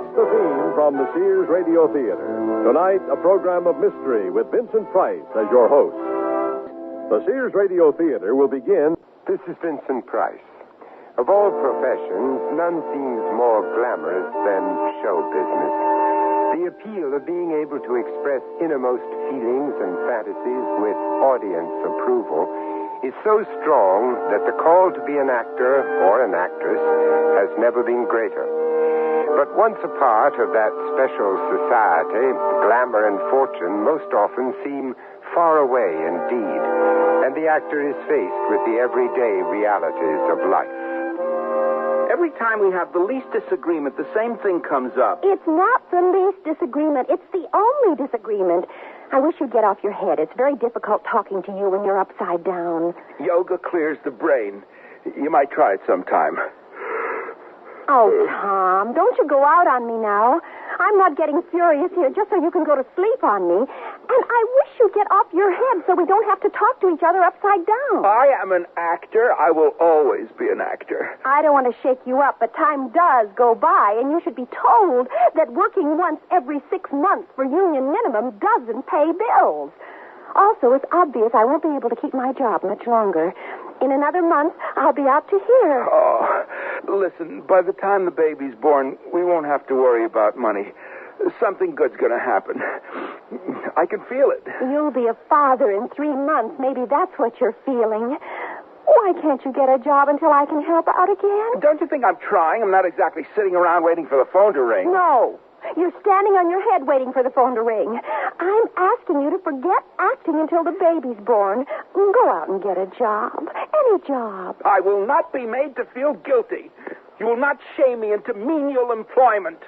That's the theme from the Sears Radio Theater. Tonight, a program of mystery with Vincent Price as your host. The Sears Radio Theater will begin. This is Vincent Price. Of all professions, none seems more glamorous than show business. The appeal of being able to express innermost feelings and fantasies with audience approval is so strong that the call to be an actor or an actress has never been greater. But once a part of that special society, glamour and fortune most often seem far away indeed, and the actor is faced with the everyday realities of life. Every time we have the least disagreement, the same thing comes up. It's not the least disagreement. It's the only disagreement. I wish you'd get off your head. It's very difficult talking to you when you're upside down. Yoga clears the brain. You might try it sometime. Oh, Tom, don't you go out on me now. I'm not getting furious here just so you can go to sleep on me. And I wish you'd get off your head so we don't have to talk to each other upside down. I am an actor. I will always be an actor. I don't want to shake you up, but time does go by, and you should be told that working once every 6 months for union minimum doesn't pay bills. Also, it's obvious I won't be able to keep my job much longer. In another month, I'll be out to here. Oh, listen, by the time the baby's born, we won't have to worry about money. Something good's going to happen. I can feel it. You'll be a father in 3 months. Maybe that's what you're feeling. Why can't you get a job until I can help out again? Don't you think I'm trying? I'm not exactly sitting around waiting for the phone to ring. No. You're standing on your head waiting for the phone to ring. I'm asking you to forget acting until the baby's born. Go out and get a job. Any job. I will not be made to feel guilty. You will not shame me into menial employment.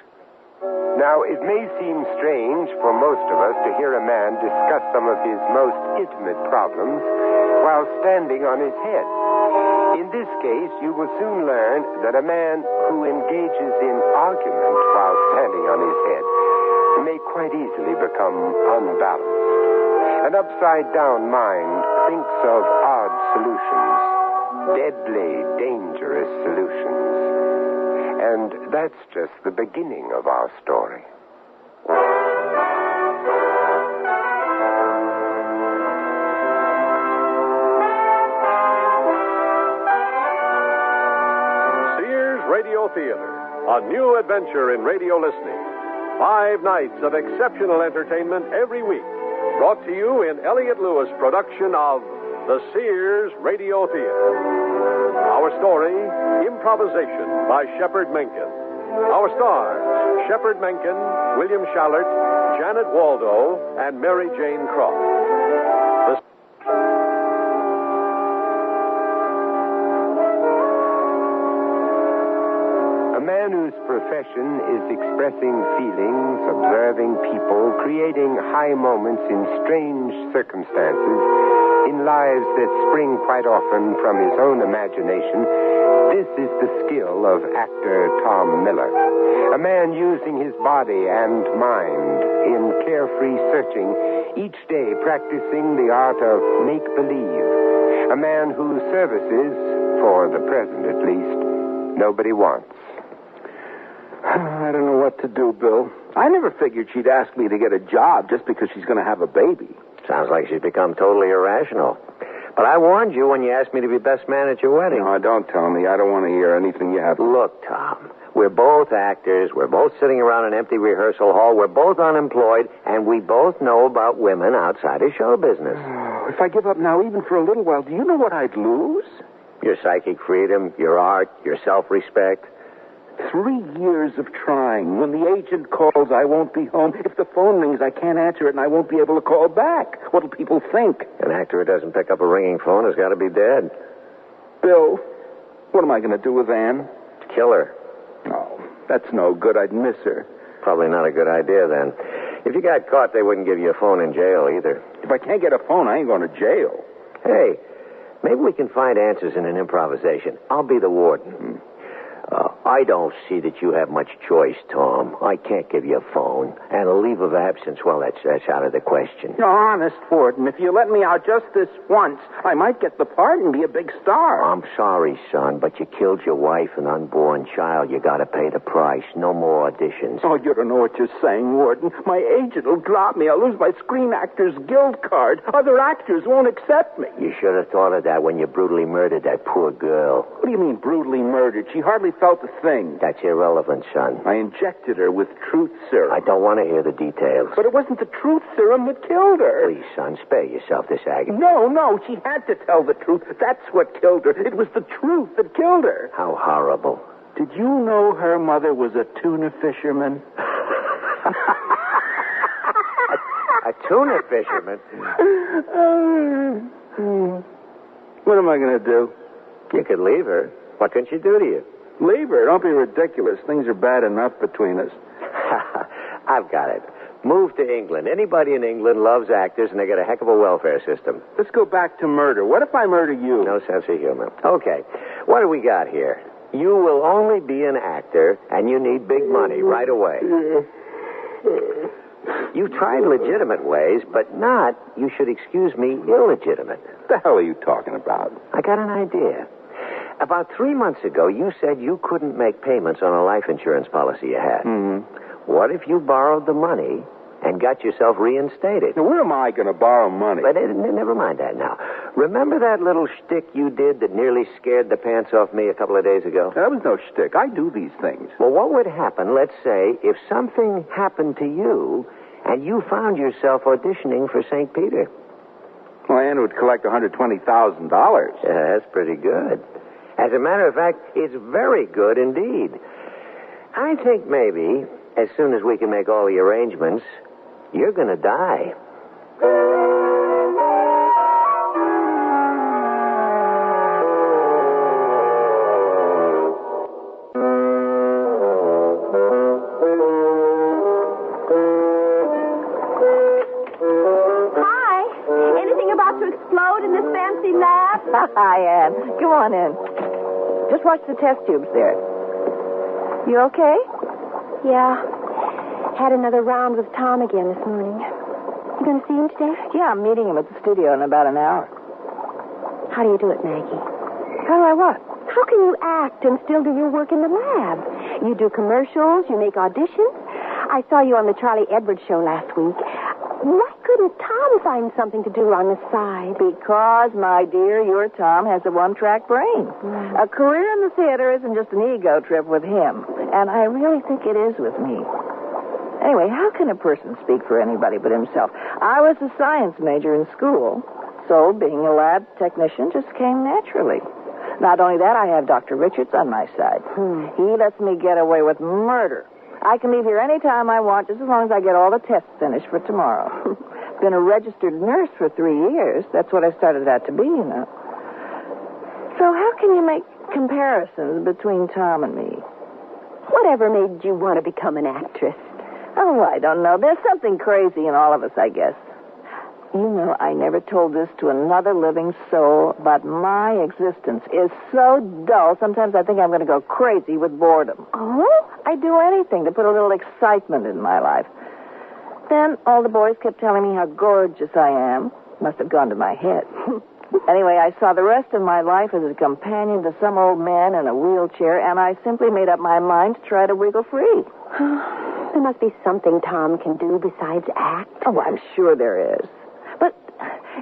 Now, it may seem strange for most of us to hear a man discuss some of his most intimate problems while standing on his head. In this case, you will soon learn that a man who engages in argument while standing on his head may quite easily become unbalanced. An upside-down mind thinks of odd solutions, deadly, dangerous solutions. And that's just the beginning of our story. Sears Radio Theater, a new adventure in radio listening. 5 nights of exceptional entertainment every week. Brought to you in Elliott Lewis' production of the Sears Radio Theater. Our story, Improvisation by Shepard Menken. Our stars, Shepard Menken, William Shallert, Janet Waldo, and Mary Jane Croft. A man whose profession is expressing feelings, observing people, creating high moments in strange circumstances, in lives that spring quite often from his own imagination, this is the skill of actor Tom Miller. A man using his body and mind in carefree searching, each day practicing the art of make-believe. A man whose services, for the present at least, nobody wants. I don't know what to do, Bill. I never figured she'd ask me to get a job just because she's going to have a baby. Sounds like she's become totally irrational. But I warned you when you asked me to be best man at your wedding. No, don't tell me. I don't want to hear anything you have. Look, Tom, we're both actors. We're both sitting around an empty rehearsal hall. We're both unemployed, and we both know about women outside of show business. Oh, if I give up now, even for a little while, do you know what I'd lose? Your psychic freedom, your art, your self-respect. 3 years of trying. When the agent calls, I won't be home. If the phone rings, I can't answer it, and I won't be able to call back. What'll people think? An actor who doesn't pick up a ringing phone has got to be dead. Bill, what am I going to do with Ann? Kill her. Oh, that's no good. I'd miss her. Probably not a good idea, then. If you got caught, they wouldn't give you a phone in jail, either. If I can't get a phone, I ain't going to jail. Hey, maybe we can find answers in an improvisation. I'll be the warden. I don't see that you have much choice, Tom. I can't give you a phone. And a leave of absence, well, that's out of the question. No, honest, Warden, if you let me out just this once, I might get the part and be a big star. I'm sorry, son, but you killed your wife and unborn child. You got to pay the price. No more auditions. Oh, you don't know what you're saying, Warden. My agent will drop me. I'll lose my Screen Actors Guild card. Other actors won't accept me. You should have thought of that when you brutally murdered that poor girl. What do you mean, brutally murdered? She hardly felt a thing. That's irrelevant, son. I injected her with truth serum. I don't want to hear the details. But it wasn't the truth serum that killed her. Please, son, spare yourself this agony. No, she had to tell the truth. That's what killed her. It was the truth that killed her. How horrible. Did you know her mother was a tuna fisherman? A tuna fisherman? What am I going to do? You could leave her. What can she do to you? Leave her. Don't be ridiculous. Things are bad enough between us. I've got it. Move to England. Anybody in England loves actors, and they got a heck of a welfare system. Let's go back to murder. What if I murder you? No sense of humor. Okay. What do we got here? You will only be an actor, and you need big money right away. You've tried legitimate ways, but not, you should excuse me, illegitimate. What the hell are you talking about? I got an idea. About 3 months ago, you said you couldn't make payments on a life insurance policy you had. Mm-hmm. What if you borrowed the money and got yourself reinstated? Now, where am I going to borrow money? But never mind that now. Remember that little shtick you did that nearly scared the pants off me a couple of days ago? That was no shtick. I do these things. Well, what would happen, let's say, if something happened to you and you found yourself auditioning for St. Peter? Well, Ann would collect $120,000. Yeah, that's pretty good. As a matter of fact, it's very good indeed. I think maybe, as soon as we can make all the arrangements, you're going to die. Hi. Anything about to explode in this fancy lab? Hi, Ann. Come on in. Just watch the test tubes there. You okay? Yeah. Had another round with Tom again this morning. You going to see him today? Yeah, I'm meeting him at the studio in about an hour. How do you do it, Maggie? How do I what? How can you act and still do your work in the lab? You do commercials, you make auditions. I saw you on the Charlie Edwards show last week. Why couldn't Tom find something to do on the side? Because, my dear, your Tom has a one-track brain. A career in the theater isn't just an ego trip with him. And I really think it is with me. Anyway, how can a person speak for anybody but himself? I was a science major in school, so being a lab technician just came naturally. Not only that, I have Dr. Richards on my side. He lets me get away with murder. I can leave here any time I want, just as long as I get all the tests finished for tomorrow. Been a registered nurse for 3 years. That's what I started out to be, you know. So how can you make comparisons between Tom and me? Whatever made you want to become an actress? Oh, I don't know. There's something crazy in all of us, I guess. You know, I never told this to another living soul, but my existence is so dull, sometimes I think I'm going to go crazy with boredom. Oh? I'd do anything to put a little excitement in my life. Then all the boys kept telling me how gorgeous I am. Must have gone to my head. Anyway, I saw the rest of my life as a companion to some old man in a wheelchair, and I simply made up my mind to try to wiggle free. There must be something Tom can do besides act. Oh, I'm sure there is. But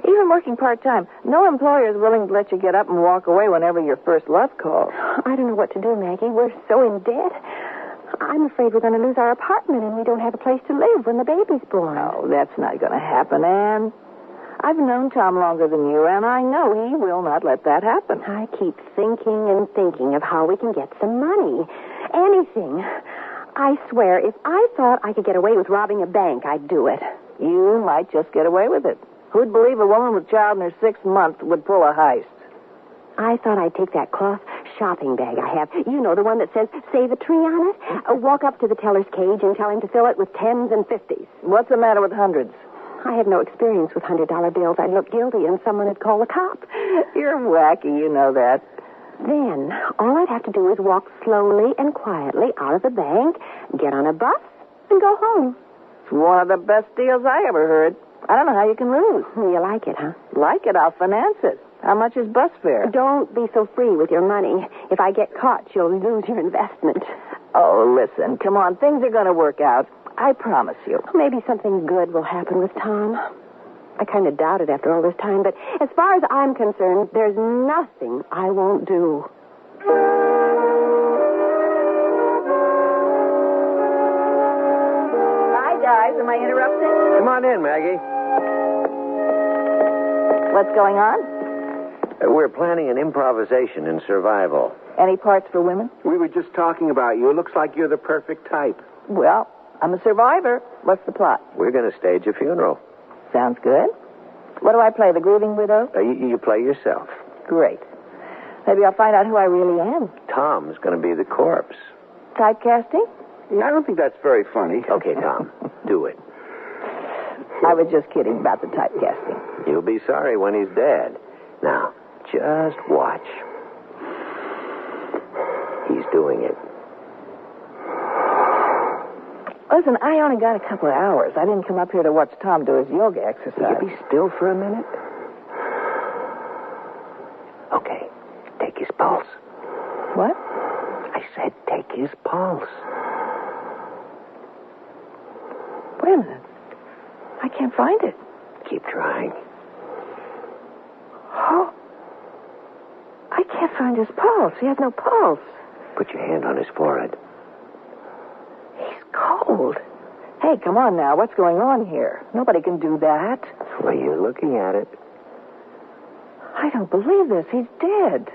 even working part-time, no employer is willing to let you get up and walk away whenever your first love calls. I don't know what to do, Maggie. We're so in debt. I'm afraid we're going to lose our apartment and we don't have a place to live when the baby's born. Oh, that's not going to happen, Anne. I've known Tom longer than you, and I know he will not let that happen. I keep thinking and thinking of how we can get some money. Anything. I swear, if I thought I could get away with robbing a bank, I'd do it. You might just get away with it. Who'd believe a woman with a child in her 6th month would pull a heist? I thought I'd take that cloth shopping bag I have. You know, the one that says, save a tree on it? Walk up to the teller's cage and tell him to fill it with 10s and 50s. What's the matter with hundreds? I have no experience with $100 bills. I'd look guilty and someone would call the cops. You're wacky, you know that. Then, all I'd have to do is walk slowly and quietly out of the bank, get on a bus, and go home. It's one of the best deals I ever heard. I don't know how you can lose. You like it, huh? Like it, I'll finance it. How much is bus fare? Don't be so free with your money. If I get caught, you'll lose your investment. Oh, listen, come on. Things are going to work out. I promise you. Maybe something good will happen with Tom. I kind of doubt it after all this time, but as far as I'm concerned, there's nothing I won't do. Hi, guys. Am I interrupting? Come on in, Maggie. What's going on? We're planning an improvisation in survival. Any parts for women? We were just talking about you. It looks like you're the perfect type. Well, I'm a survivor. What's the plot? We're going to stage a funeral. Sounds good. What do I play, the grieving widow? You play yourself. Great. Maybe I'll find out who I really am. Tom's going to be the corpse. Typecasting? I don't think that's very funny. Okay, Tom, do it. I was just kidding about the typecasting. You'll be sorry when he's dead. Now, just watch. He's doing it. Listen, I only got a couple of hours. I didn't come up here to watch Tom do his yoga exercise. Will you be still for a minute? Okay, take his pulse. What? I said take his pulse. Wait a minute. I can't find it. Keep trying. Oh. I can't find his pulse. He has no pulse. Put your hand on his forehead. He's cold. Hey, come on now. What's going on here? Nobody can do that. Well, you're looking at it. I don't believe this. He's dead.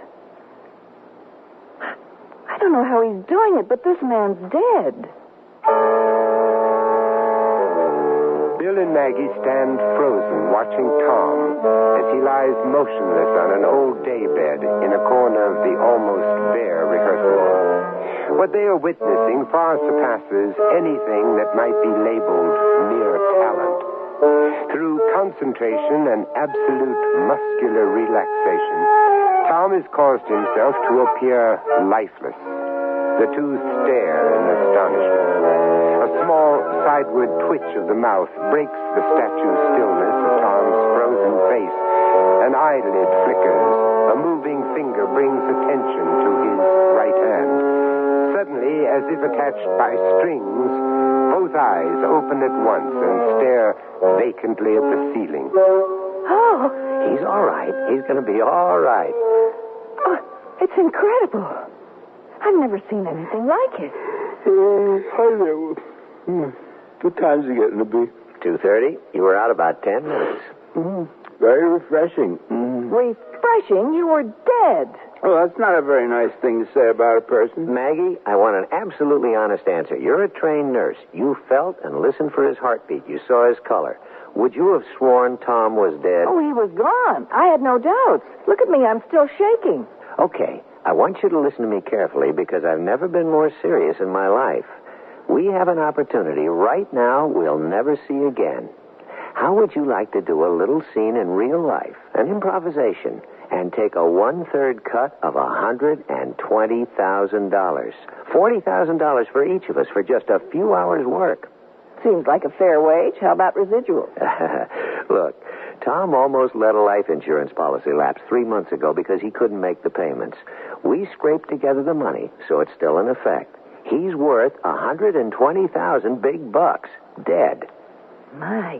I don't know how he's doing it, but this man's dead. Bill and Maggie stand frozen, watching Tom as he lies motionless on an old daybed in a corner of the almost bare rehearsal hall. What they are witnessing far surpasses anything that might be labeled mere talent. Through concentration and absolute muscular relaxation, Tom has caused himself to appear lifeless. The two stare in astonishment. A small sideward twitch of the mouth breaks the statue's stillness of Tom's frozen face. An eyelid flickers. A moving finger brings attention to his right hand. Suddenly, as if attached by strings, both eyes open at once and stare vacantly at the ceiling. Oh, He's all right. He's going to be all right. oh, it's incredible. I've never seen anything like it. Hi there. What time's it getting to be? 2:30. You were out about 10 minutes. Very refreshing. Refreshing? You were dead. Well, that's not a very nice thing to say about a person. Maggie, I want an absolutely honest answer. You're a trained nurse. You felt and listened for his heartbeat. You saw his color. Would you have sworn Tom was dead? Oh, he was gone. I had no doubts. Look at me. I'm still shaking. Okay. I want you to listen to me carefully because I've never been more serious in my life. We have an opportunity right now we'll never see again. How would you like to do a little scene in real life, an improvisation, and take a 1/3 cut of $120,000? $40,000 for each of us for just a few hours' work. Seems like a fair wage. How about residuals? Look, Tom almost let a life insurance policy lapse 3 months ago because he couldn't make the payments. We scraped together the money, so it's still in effect. He's worth $120,000 big bucks, dead. My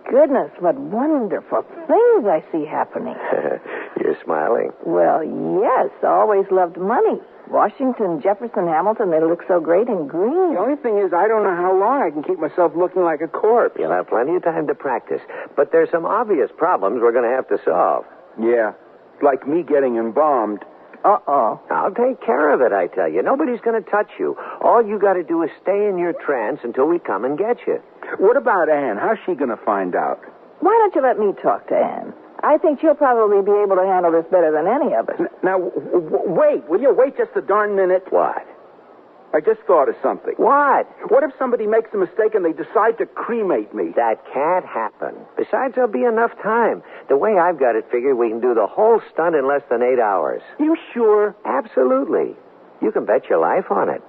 goodness, what wonderful things I see happening. You're smiling. Well, yes, I always loved money. Washington, Jefferson, Hamilton, they look so great in green. The only thing is, I don't know how long I can keep myself looking like a corpse. You'll have plenty of time to practice. But there's some obvious problems we're going to have to solve. Yeah, like me getting embalmed. Uh-oh. I'll take care of it, I tell you. Nobody's going to touch you. All you got to do is stay in your trance until we come and get you. What about Anne? How's she going to find out? Why don't you let me talk to Anne? I think she'll probably be able to handle this better than any of us. Now, wait. Will you wait just a darn minute? What? I just thought of something. What? What if somebody makes a mistake and they decide to cremate me? That can't happen. Besides, there'll be enough time. The way I've got it figured, we can do the whole stunt in less than 8 hours. You sure? Absolutely. You can bet your life on it.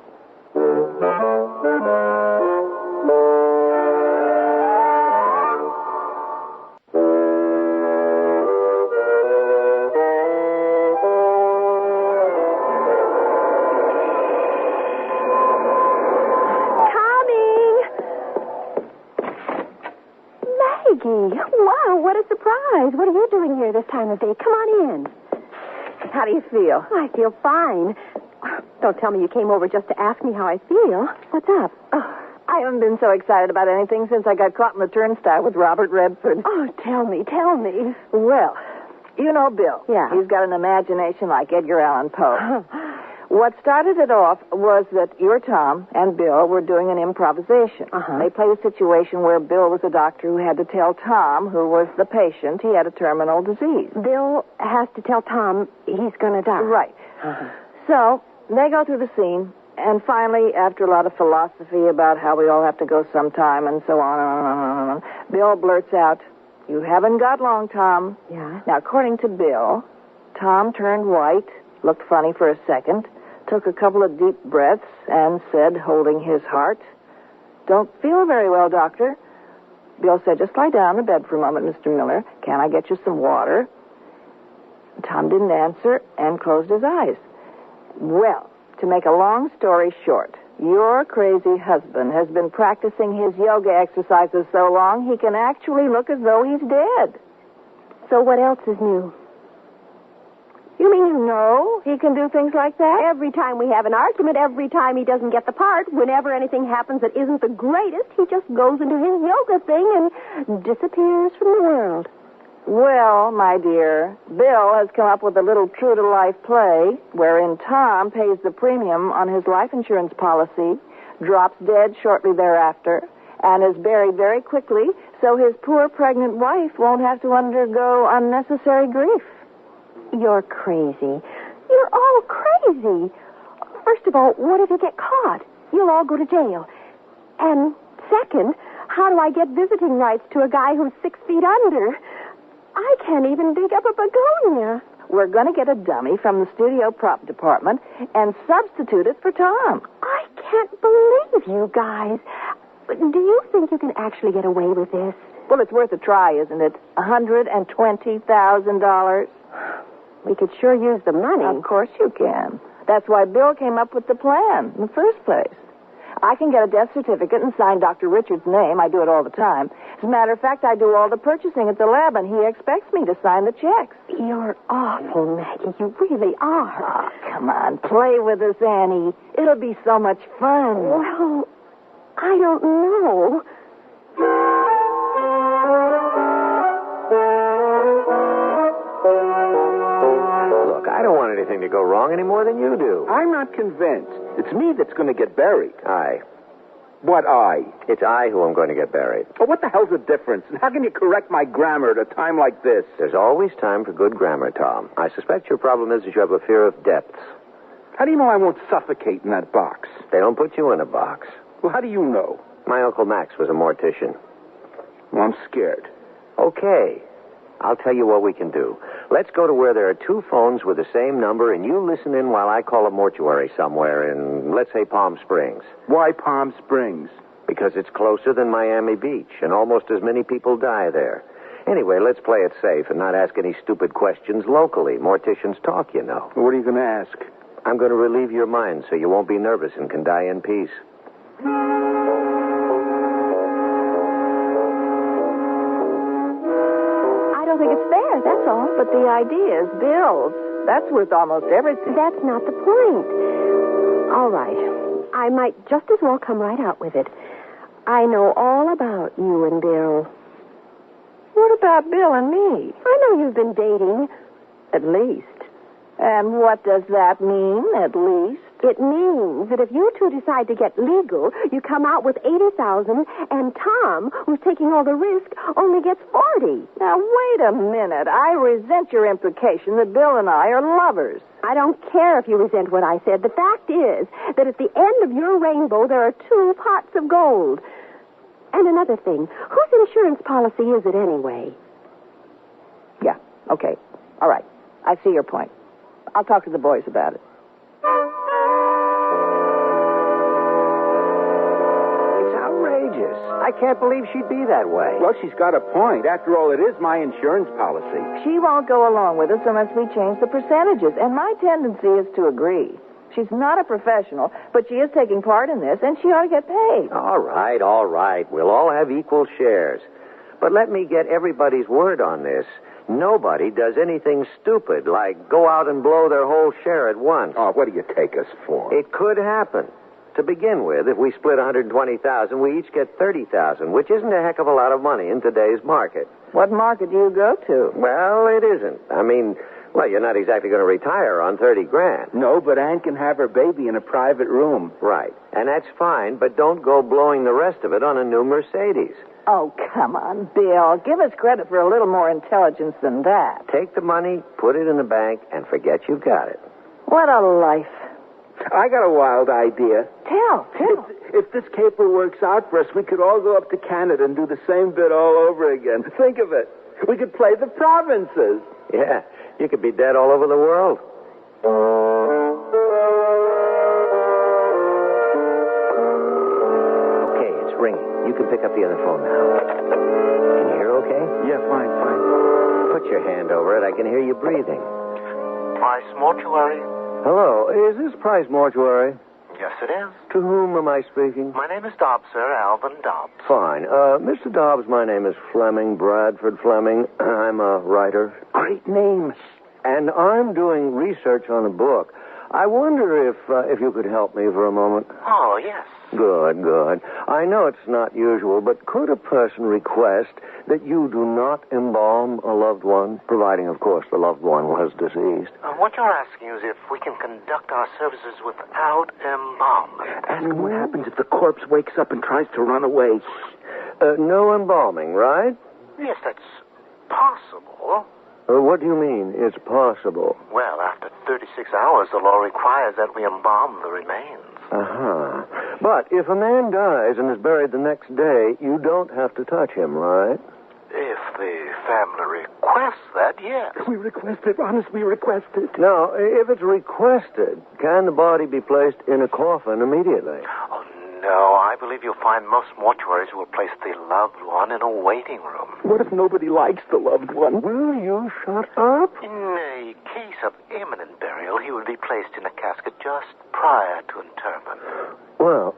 Wow, what a surprise. What are you doing here this time of day? Come on in. How do you feel? I feel fine. Don't tell me you came over just to ask me how I feel. What's up? Oh, I haven't been so excited about anything since I got caught in the turnstile with Robert Redford. Oh, tell me. Well, you know Bill. Yeah. He's got an imagination like Edgar Allan Poe. What started it off was that your Tom and Bill were doing an improvisation. They played a situation where Bill was a doctor who had to tell Tom, who was the patient, he had a terminal disease. Bill has to tell Tom he's going to die. Right. So they go through the scene, and finally, after a lot of philosophy about how we all have to go sometime and so on, Bill blurts out, "You haven't got long, Tom." Yeah. Now, according to Bill, Tom turned white, looked funny for a second, took a couple of deep breaths, and said, holding his heart, "Don't feel very well, doctor." Bill said, "Just lie down in the bed for a moment, Mr. Miller. Can I get you some water?" Tom didn't answer and closed his eyes. Well, to make a long story short, your crazy husband has been practicing his yoga exercises so long he can actually look as though he's dead. So what else is new? You mean you know he can do things like that? Every time we have an argument, every time he doesn't get the part, whenever anything happens that isn't the greatest, he just goes into his yoga thing and disappears from the world. Well, my dear, Bill has come up with a little true-to-life play wherein Tom pays the premium on his life insurance policy, drops dead shortly thereafter, and is buried very quickly so his poor pregnant wife won't have to undergo unnecessary grief. You're crazy. You're all crazy. First of all, what if you get caught? You'll all go to jail. And second, how do I get visiting rights to a guy who's 6 feet under? I can't even dig up a begonia. We're going to get a dummy from the studio prop department and substitute it for Tom. I can't believe you guys. Do you think you can actually get away with this? Well, it's worth a try, isn't it? $120,000. We could sure use the money. Of course you can. That's why Bill came up with the plan in the first place. I can get a death certificate and sign Dr. Richard's name. I do it all the time. As a matter of fact, I do all the purchasing at the lab, and he expects me to sign the checks. You're awful, Maggie. You really are. Oh, come on. Play with us, Annie. It'll be so much fun. Well, I don't know. Look, I don't want anything to go wrong any more than you do. I'm not convinced. It's me that's going to get buried. I. What I? It's I who am going to get buried. Well, what the hell's the difference? And how can you correct my grammar at a time like this? There's always time for good grammar, Tom. I suspect your problem is that you have a fear of depths. How do you know I won't suffocate in that box? They don't put you in a box. Well, how do you know? My Uncle Max was a mortician. Well, I'm scared. Okay. I'll tell you what we can do. Let's go to where there are 2 phones with the same number, and you listen in while I call a mortuary somewhere in, let's say, Palm Springs. Why Palm Springs? Because it's closer than Miami Beach, and almost as many people die there. Anyway, let's play it safe and not ask any stupid questions locally. Morticians talk, you know. What are you going to ask? I'm going to relieve your mind so you won't be nervous and can die in peace. I don't think it's fair, that's all. But the idea is Bill's. That's worth almost everything. That's not the point. All right. I might just as well come right out with it. I know all about you and Bill. What about Bill and me? I know you've been dating. At least. And what does that mean, at least? It means that if you two decide to get legal, you come out with $80,000, and Tom, who's taking all the risk, only gets $40,000. Now, wait a minute. I resent your implication that Bill and I are lovers. I don't care if you resent what I said. The fact is that at the end of your rainbow, there are 2 pots of gold. And another thing, whose insurance policy is it anyway? Yeah, okay. All right. I see your point. I'll talk to the boys about it. It's outrageous. I can't believe she'd be that way. Well, she's got a point. After all, it is my insurance policy. She won't go along with us unless we change the percentages, and my tendency is to agree. She's not a professional, but she is taking part in this, and she ought to get paid. All right, all right. We'll all have equal shares. But let me get everybody's word on this. Nobody does anything stupid, like go out and blow their whole share at once. Oh, what do you take us for? It could happen. To begin with, if we split $120,000, we each get $30,000, which isn't a heck of a lot of money in today's market. What market do you go to? Well, it isn't. I mean, well, you're not exactly going to retire on $30,000. No, but Ann can have her baby in a private room. Right. And that's fine, but don't go blowing the rest of it on a new Mercedes. Oh, come on, Bill. Give us credit for a little more intelligence than that. Take the money, put it in the bank, and forget you've got it. What a life. I got a wild idea. Tell. If this caper works out for us, we could all go up to Canada and do the same bit all over again. Think of it. We could play the provinces. Yeah, you could be dead all over the world. Okay, it's ringing. You can pick up the other phone now. Can you hear okay? Yeah, fine. Put your hand over it. I can hear you breathing. Price Mortuary? Hello, is this Price Mortuary? Yes, it is. To whom am I speaking? My name is Dobbs, sir. Alvin Dobbs. Fine. Mr. Dobbs, my name is Fleming, Bradford Fleming. I'm a writer. Great name. And I'm doing research on a book. I wonder if you could help me for a moment. Oh, yes. Good. I know it's not usual, but could a person request that you do not embalm a loved one, providing, of course, the loved one was deceased? What you're asking is if we can conduct our services without embalming. And what happens if the corpse wakes up and tries to run away? No embalming, right? Yes, that's possible. What do you mean, it's possible? Well, after 36 hours, the law requires that we embalm the remains. Uh-huh. But if a man dies and is buried the next day, you don't have to touch him, right? If the family requests that, yes. We request it, honest, we request it. Now, if it's requested, can the body be placed in a coffin immediately? Oh, no, I believe you'll find most mortuaries will place the loved one in a waiting room. What if nobody likes the loved one? Will you shut up? In a case of imminent burial, he would be placed in a casket just prior to interment. Well,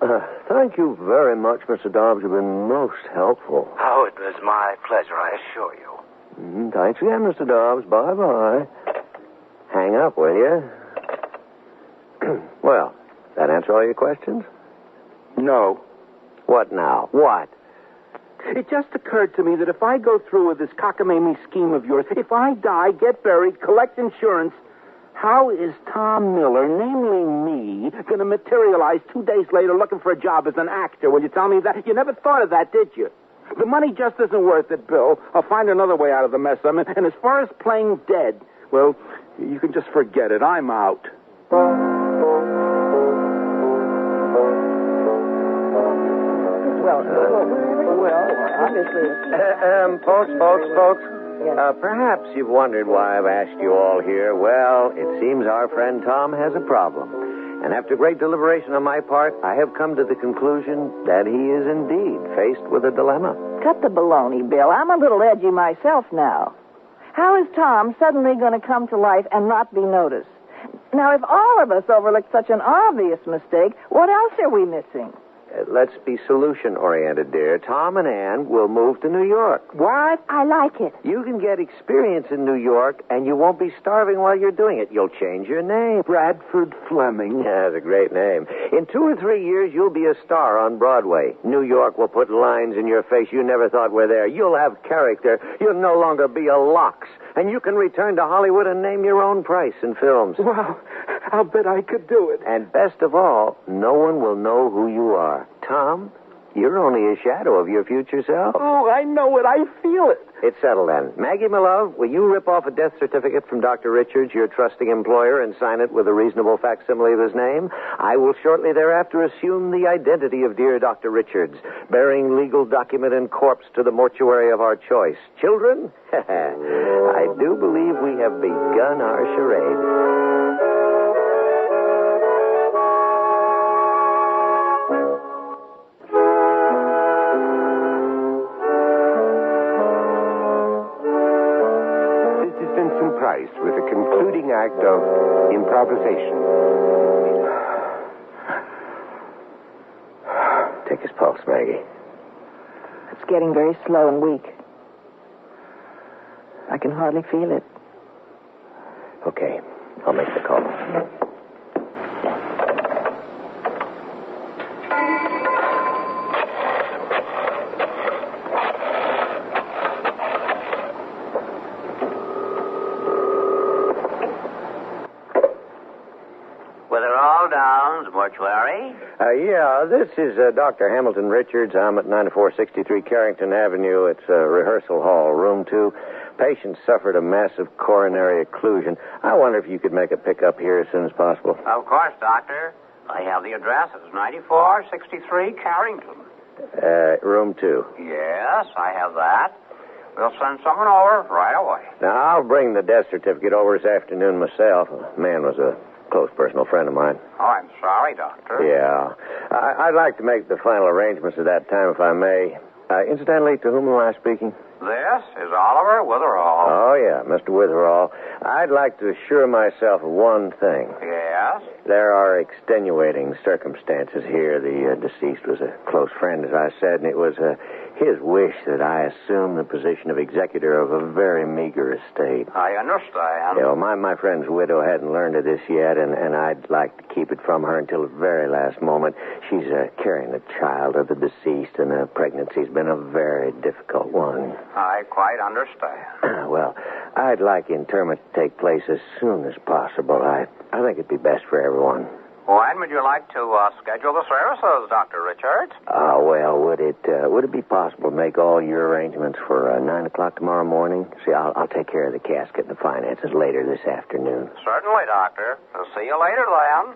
thank you very much, Mr. Dobbs. You've been most helpful. Oh, it was my pleasure, I assure you. Thanks again, Mr. Dobbs. Bye-bye. Hang up, will you? Well, that answer all your questions? No. What now? What? It just occurred to me that if I go through with this cockamamie scheme of yours, if I die, get buried, collect insurance, how is Tom Miller, namely me, going to materialize 2 days later looking for a job as an actor? Will you tell me that? You never thought of that, did you? The money just isn't worth it, Bill. I'll find another way out of the mess I'm in. And as far as playing dead, well, you can just forget it. I'm out. Well, obviously. Folks. Yes. Perhaps you've wondered why I've asked you all here. Well, it seems our friend Tom has a problem. And after great deliberation on my part, I have come to the conclusion that he is indeed faced with a dilemma. Cut the baloney, Bill. I'm a little edgy myself now. How is Tom suddenly going to come to life and not be noticed? Now, if all of us overlooked such an obvious mistake, what else are we missing? Let's be solution-oriented, dear. Tom and Ann will move to New York. What? I like it. You can get experience in New York, and you won't be starving while you're doing it. You'll change your name. Bradford Fleming. Yeah, that's a great name. In 2 or 3 years, you'll be a star on Broadway. New York will put lines in your face you never thought were there. You'll have character. You'll no longer be a lox. And you can return to Hollywood and name your own price in films. Wow. I'll bet I could do it. And best of all, no one will know who you are. Tom, you're only a shadow of your future self. Oh, I know it. I feel it. It's settled then. Maggie, my love, will you rip off a death certificate from Dr. Richards, your trusting employer, and sign it with a reasonable facsimile of his name? I will shortly thereafter assume the identity of dear Dr. Richards, bearing legal document and corpse to the mortuary of our choice. Children, I do believe we have begun our charade. With the concluding act of Improvisation. Take his pulse, Maggie. It's getting very slow and weak. I can hardly feel it. Okay, I'll make the call. Mortuary? Yeah, this is Dr. Hamilton Richards. I'm at 9463 Carrington Avenue. It's rehearsal hall, room 2. Patient suffered a massive coronary occlusion. I wonder if you could make a pickup here as soon as possible. Of course, Doctor. I have the address. It's 9463 Carrington. Room 2. Yes, I have that. We'll send someone over right away. Now, I'll bring the death certificate over this afternoon myself. The man was a close personal friend of mine. Oh, I'm sorry, Doctor. Yeah. I'd like to make the final arrangements at that time, if I may. Incidentally, to whom am I speaking? This is Oliver Witherall. Oh, yeah, Mr. Witherall. I'd like to assure myself of one thing. Yes? There are extenuating circumstances here. The deceased was a close friend, as I said, and it was his wish that I assume the position of executor of a very meager estate. I understand. You know, my friend's widow hadn't learned of this yet, and I'd like to keep it from her until the very last moment. She's carrying a child of the deceased, and the pregnancy's been a very difficult one. I quite understand. Well, I'd like interment to take place as soon as possible. I think it'd be best for everyone. When would you like to schedule the services, Dr. Richards? Well, would it be possible to make all your arrangements for 9 o'clock tomorrow morning? See, I'll take care of the casket and the finances later this afternoon. Certainly, Doctor. I'll see you later, then.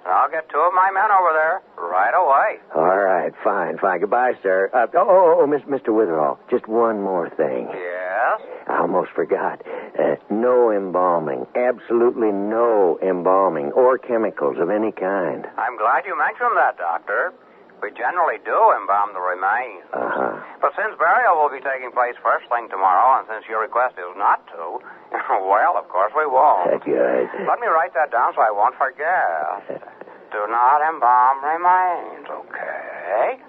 I'll get 2 of my men over there right away. All right, fine. Goodbye, sir. Mr. Witherall, just one more thing. Yes? I almost forgot. No embalming. Absolutely no embalming or chemicals of any kind. I'm glad you mentioned that, Doctor. We generally do embalm the remains. Uh-huh. But since burial will be taking place first thing tomorrow, and since your request is not to, well, of course we won't. Good. Let me write that down so I won't forget. Do not embalm remains, okay?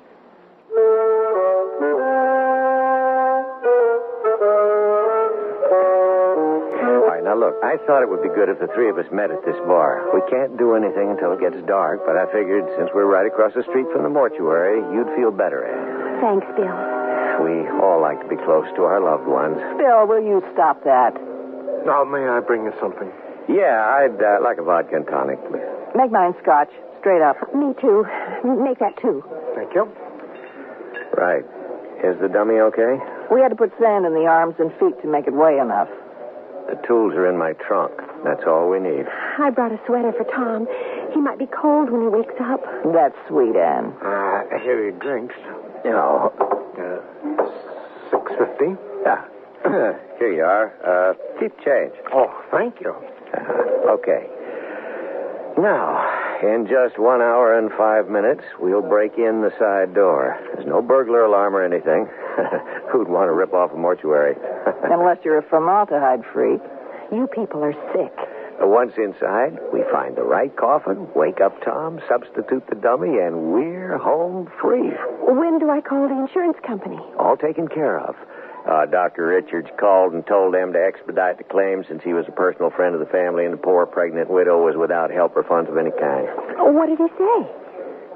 All right, now look, I thought it would be good if the three of us met at this bar. We can't do anything until it gets dark, but I figured since we're right across the street from the mortuary, you'd feel better at it. Thanks, Bill. We all like to be close to our loved ones. Bill, will you stop that? Now, may I bring you something? Yeah, I'd like a vodka and tonic, please. Make mine scotch. Straight up. Me too. Make that too. Thank you. Right. Is the dummy okay? We had to put sand in the arms and feet to make it weigh enough. The tools are in my trunk. That's all we need. I brought a sweater for Tom. He might be cold when he wakes up. That's sweet, Anne. Here are your drinks. No. $6.50. Yeah. Here you are. Keep change. Oh, thank you. Okay. Now, in just 1 hour and 5 minutes, we'll break in the side door. There's no burglar alarm or anything. Who'd want to rip off a mortuary? Unless you're a formaldehyde freak. You people are sick. Once inside, we find the right coffin, wake up Tom, substitute the dummy, and we're home free. When do I call the insurance company? All taken care of. Dr. Richards called and told them to expedite the claim since he was a personal friend of the family and the poor pregnant widow was without help or funds of any kind. What did he say?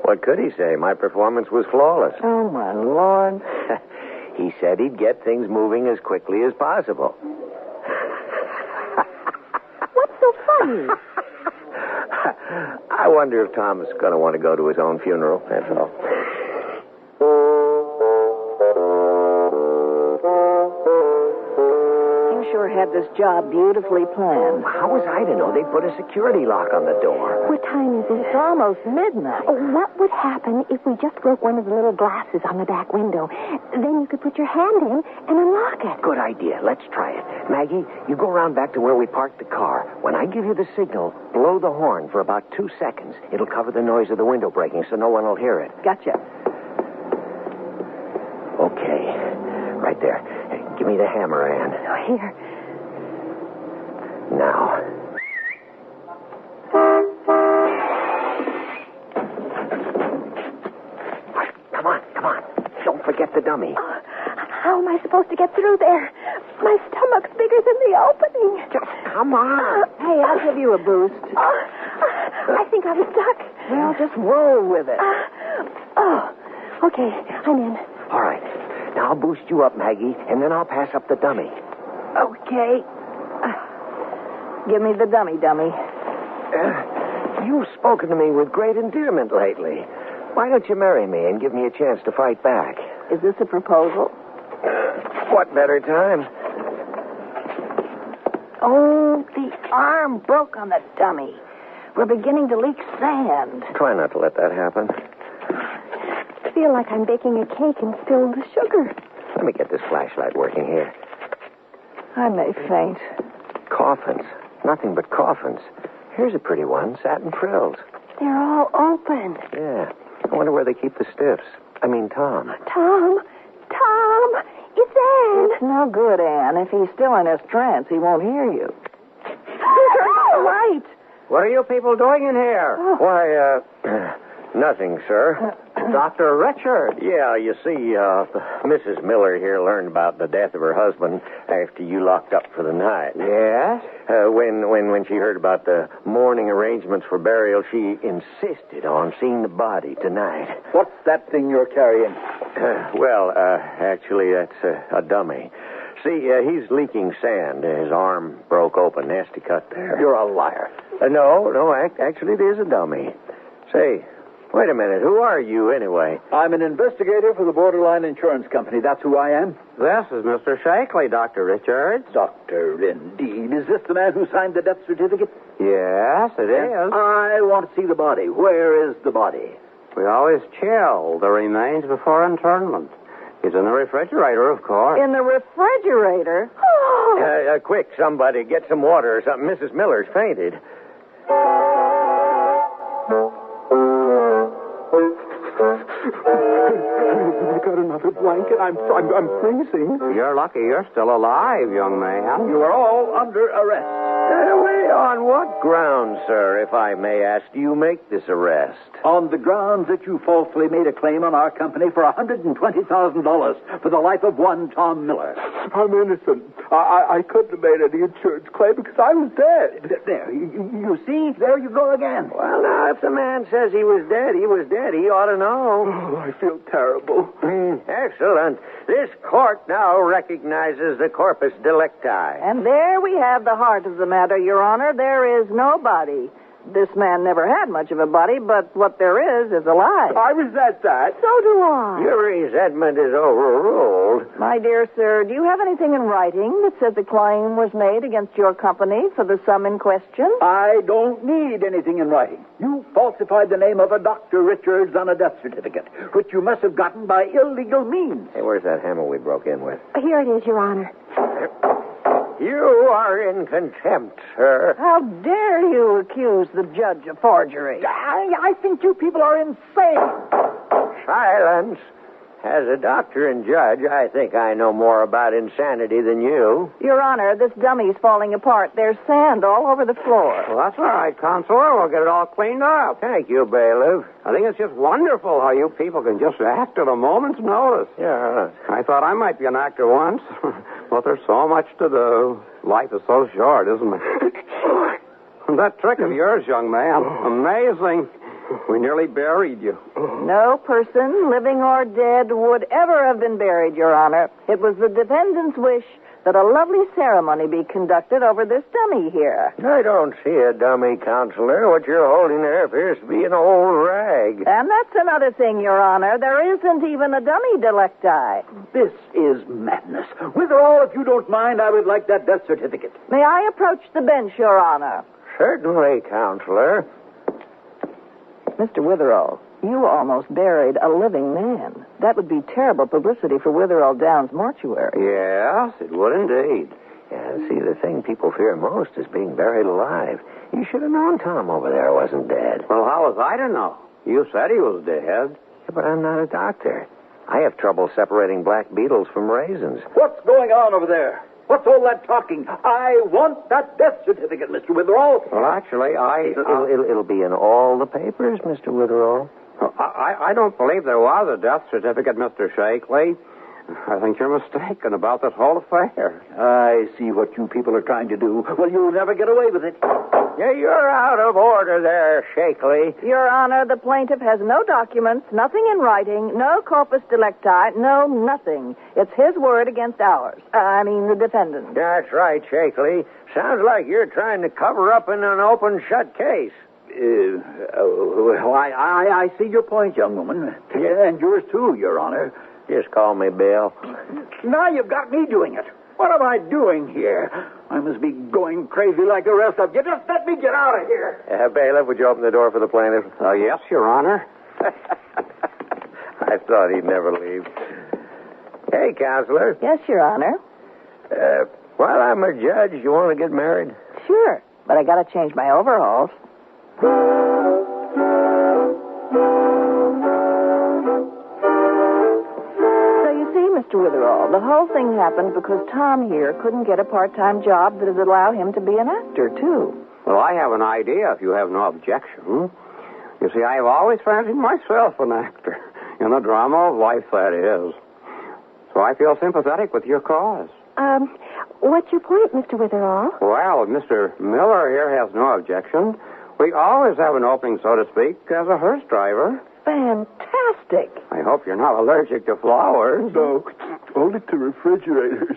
What could he say? My performance was flawless. Oh, my Lord. He said he'd get things moving as quickly as possible. What's so funny? I wonder if Tom's going to want to go to his own funeral. That's all. You sure had this job beautifully planned. How was I to know they put a security lock on the door? What time is it? It's almost midnight. Oh, what would happen if we just broke one of the little glasses on the back window? Then you could put your hand in and unlock it. Good idea. Let's try it. Maggie, you go around back to where we parked the car. When I give you the signal, blow the horn for about 2 seconds. It'll cover the noise of the window breaking so no one will hear it. Gotcha. Okay. Right there. Hey, give me the hammer, Ann. Oh, here. Now. Come on. Don't forget the dummy. Oh, how am I supposed to get through there? My stomach's bigger than the opening. Just come on. Hey, I'll give you a boost. I think I'm stuck. Well, just roll with it. Okay, I'm in. All right. Now I'll boost you up, Maggie, and then I'll pass up the dummy. Okay. Give me the dummy. You've spoken to me with great endearment lately. Why don't you marry me and give me a chance to fight back? Is this a proposal? What better time? Oh, the arm broke on the dummy. We're beginning to leak sand. Try not to let that happen. I feel like I'm baking a cake and spilled the sugar. Let me get this flashlight working here. I may faint. Coffins. Nothing but coffins. Here's a pretty one, satin frills. They're all open. Yeah. I wonder where they keep the stiffs. I mean, Tom. Tom! It's Ann! It's no good, Ann. If he's still in his trance, he won't hear you. Right. What are you people doing in here? Why, nothing, sir. Dr. Richard. Yeah, you see, Mrs. Miller here learned about the death of her husband after you locked up for the night. Yes? When she heard about the mourning arrangements for burial, she insisted on seeing the body tonight. What's that thing you're carrying? Actually, that's a dummy. See, he's leaking sand. His arm broke open. Nasty cut there. You're a liar. No, actually, it is a dummy. Say, wait a minute. Who are you, anyway? I'm an investigator for the Borderline Insurance Company. That's who I am. This is Mr. Shakley, Dr. Richards. Doctor, indeed. Is this the man who signed the death certificate? Yes, it is. I want to see the body. Where is the body? We always chill the remains before interment. It's in the refrigerator, of course. In the refrigerator? Quick, somebody, get some water or something. Mrs. Miller's fainted. I got another blanket. I'm freezing. You're lucky you're still alive, young man. You are all under arrest. On what grounds, sir, if I may ask, do you make this arrest? On the grounds that you falsely made a claim on our company for $120,000 for the life of one Tom Miller. I'm innocent. I couldn't have made any insurance claim because I was dead. There, you see? There you go again. Well, now, if the man says he was dead, he was dead. He ought to know. Oh, I feel terrible. Excellent. This court now recognizes the corpus delicti. And there we have the heart of the matter, Your Honor. There is no body. This man never had much of a body, but what there is alive. I resent that. So do I. Your resentment is overruled. My dear sir, do you have anything in writing that says the claim was made against your company for the sum in question? I don't need anything in writing. You falsified the name of a Dr. Richards on a death certificate, which you must have gotten by illegal means. Hey, where's that hammer we broke in with? Here it is, Your Honor. You are in contempt, sir. How dare you accuse the judge of forgery? I think you people are insane. Silence. As a doctor and judge, I think I know more about insanity than you. Your Honor, this dummy's falling apart. There's sand all over the floor. Well, that's all right, Counselor. We'll get it all cleaned up. Thank you, bailiff. I think it's just wonderful how you people can just act at a moment's notice. Yeah. I thought I might be an actor once, but there's so much to do. Life is so short, isn't it? That trick of yours, young man, amazing. We nearly buried you. No person, living or dead, would ever have been buried, Your Honor. It was the defendant's wish that a lovely ceremony be conducted over this dummy here. I don't see a dummy, Counselor. What you're holding there appears to be an old rag. And that's another thing, Your Honor. There isn't even a dummy delecti. This is madness. Witherall, if you don't mind, I would like that death certificate. May I approach the bench, Your Honor? Certainly, Counselor. Mr. Witherall, you almost buried a living man. That would be terrible publicity for Witherall Downs Mortuary. Yes, it would indeed. Yeah, see, the thing people fear most is being buried alive. You should have known Tom over there wasn't dead. Well, how was I to know? You said he was dead. Yeah, but I'm not a doctor. I have trouble separating black beetles from raisins. What's going on over there? What's all that talking? I want that death certificate, Mr. Witherall. Well, actually, It'll be in all the papers, Mr. Witherall. I don't believe there was a death certificate, Mr. Shakely. I think you're mistaken about this whole affair. I see what you people are trying to do. Well, you'll never get away with it. Yeah, you're out of order there, Shakely. Your Honor, the plaintiff has no documents, nothing in writing, no corpus delicti, no nothing. It's his word against ours. The defendant. That's right, Shakely. Sounds like you're trying to cover up in an open-shut case. Well, I see your point, young woman. Yeah, and yours too, Your Honor. Just call me Bill. Now you've got me doing it. What am I doing here? I must be going crazy like the rest of you. Just let me get out of here. Bailiff, would you open the door for the plaintiff? Yes, Your Honor. I thought he'd never leave. Hey, Counselor. Yes, Your Honor. While I'm a judge, you want to get married? Sure, but I got to change my overalls. Mr. Witherall, the whole thing happened because Tom here couldn't get a part-time job that would allow him to be an actor, too. Well, I have an idea, if you have no objection. You see, I have always fancied myself an actor. In the drama of life, that is. So I feel sympathetic with your cause. What's your point, Mr. Witherall? Well, Mr. Miller here has no objection. We always have an opening, so to speak, as a hearse driver. Fantastic. I hope you're not allergic to flowers. No, only to refrigerators.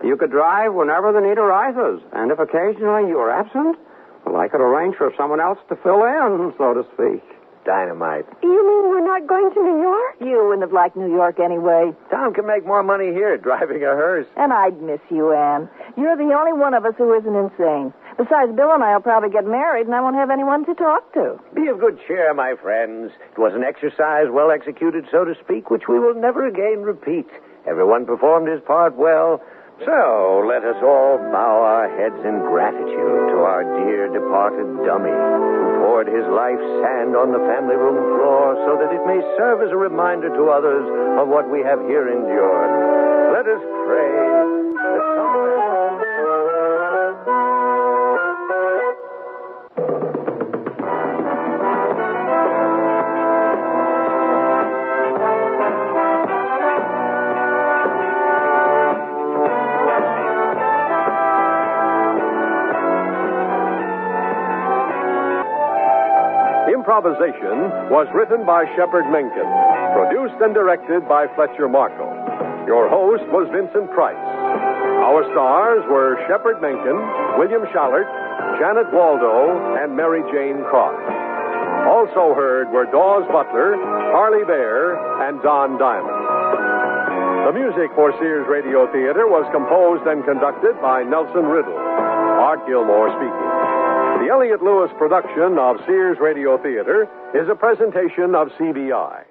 You could drive whenever the need arises. And if occasionally you are absent, well, I could arrange for someone else to fill in, so to speak. Dynamite. You mean we're not going to New York? You wouldn't have liked New York anyway. Tom can make more money here driving a hearse. And I'd miss you, Anne. You're the only one of us who isn't insane. Besides, Bill and I will probably get married, and I won't have anyone to talk to. Be of good cheer, my friends. It was an exercise well executed, so to speak, which we will never again repeat. Everyone performed his part well. So let us all bow our heads in gratitude to our dear departed dummy, who poured his life's sand on the family room floor so that it may serve as a reminder to others of what we have here endured. Let us pray that Improvisation was written by Shepard Menken, produced and directed by Fletcher Markle. Your host was Vincent Price. Our stars were Shepard Menken, William Schallert, Janet Waldo, and Mary Jane Croft. Also heard were Dawes Butler, Harley Bear, and Don Diamond. The music for Sears Radio Theater was composed and conducted by Nelson Riddle. Art Gilmore speaking. The Elliott Lewis production of Sears Radio Theater is a presentation of CBI.